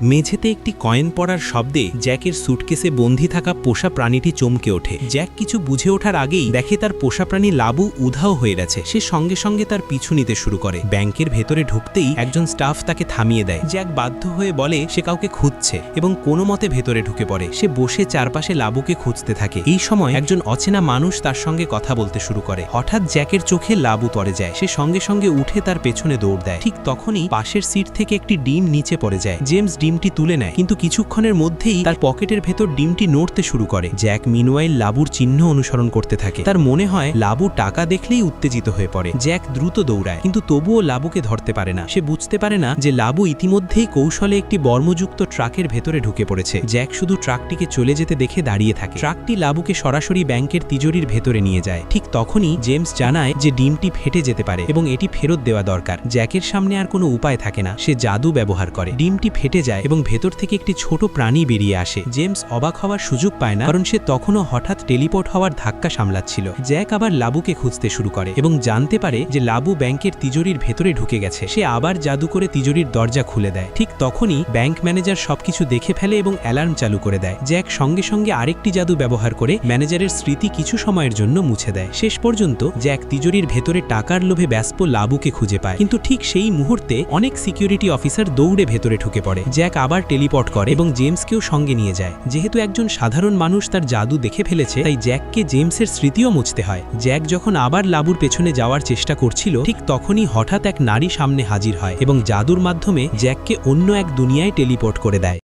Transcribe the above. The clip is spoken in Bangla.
মেঝেতে একটি কয়েন পড়ার শব্দে জ্যাকের সুটকেসে বন্দী থাকা পোষা প্রাণীটি চমকে ওঠে। জ্যাক কিছু বুঝে ওঠার আগেই দেখে তার পোষা প্রাণী লাবু উধাও হয়ে গেছে। সে সঙ্গে সঙ্গে তার পিছু নিতে শুরু করে। ব্যাংকের ভেতরে ঢুকতেই একজন স্টাফ তাকে থামিয়ে দেয়। জ্যাক বাধ্য হয়ে বলে সে কাউকে খুঁজছে এবং কোনো মতে ভেতরে ঢুকে পড়ে। সে বসে চারপাশে লাবুকে খুঁজতে থাকে। এই সময় একজন অচেনা মানুষ তার সঙ্গে কথা বলতে শুরু করে। হঠাৎ জ্যাকের চোখে লাবু পড়ে যায়। সে সঙ্গে সঙ্গে উঠে তার পেছনে দৌড় দেয়। ঠিক তখনই পাশের সিট থেকে একটি ডিম নিচে পড়ে যায়। জেমস ডিমটি তুলে নেয়, কিন্তু কিছুক্ষণের মধ্যেই তার পকেটের ভেতর ডিমটি নড়তে শুরু করে। জ্যাক মিনওয়াইল লাবুর চিহ্ন অনুসরণ করতে থাকে। তার মনে হয় লাবু টাকা দেখলেই উত্তেজিত হয়ে পড়ে। জ্যাক দ্রুত দৌড়ায়, কিন্তু তবুও লাবুকে ধরতে পারে না। সে বুঝতে পারে না যে লাবু ইতিমধ্যেই কৌশলে একটি বর্মযুক্ত ট্রাকের ভেতরে ঢুকে পড়েছে। জ্যাক শুধু ট্রাকটিকে চলে যেতে দেখে দাঁড়িয়ে থাকে। ট্রাকটি লাবুকে সরাসরি ব্যাংকের তিজোরির ভেতরে নিয়ে যায়। ঠিক তখনই জেমস জানায় যে ডিমটি ফেটে যেতে পারে এবং এটি ফেরত দেওয়া দরকার। জ্যাকের সামনে আর কোনো উপায় থাকে না। সে জাদু ব্যবহার করে। ডিমটি ফেটে যায় এবং ভেতর থেকে একটি ছোট প্রাণী বেরিয়ে আসে। জেমস অবাক হওয়ার সুযোগ পায় না, কারণ সে তখনও হঠাৎ টেলিপোর্ট হওয়ার ধাক্কা সামলাচ্ছিল। জ্যাক আবার লাবুকে খুঁজতে শুরু করে এবং জানতে পারে যে লাবু ব্যাংকের তিজোরির ভেতরে ঢুকে গেছে। সে আবার জাদু করে তিজোরির দরজা খুলে দেয়। ঠিক তখনই ব্যাংক ম্যানেজার সবকিছু দেখে ফেলে এবং অ্যালার্ম চালু করে দেয়। জ্যাক সঙ্গে সঙ্গে আরেকটি জাদু ব্যবহার করে ম্যানেজারের স্মৃতি কিছু সময়ের জন্য মুছে দেয়। শেষ পর্যন্ত জ্যাক তিজোরির ভেতরে টাকার লোভে ব্যস্ত লাবুকে খুঁজে পায়, কিন্তু ঠিক সেই মুহূর্তে অনেক সিকিউরিটি অফিসার দৌড়ে ভেতরে ঢুকে পড়ে। জ্যাক আবার টেলিপোর্ট করে এবং জেমসকেও সঙ্গে নিয়ে যায়। যেহেতু একজন সাধারণ মানুষ তার জাদু দেখে ফেলেছে, তাই জ্যাককে জেমসের স্মৃতিও মুছতে হয়। জ্যাক যখন আবার লাবুর পেছনে যাওয়ার চেষ্টা করছিল, ঠিক তখনই হঠাৎ এক নারী সামনে হাজির হয় এবং জাদুর মাধ্যমে জ্যাককে অন্য এক দুনিয়ায় টেলিপোর্ট করে দেয়।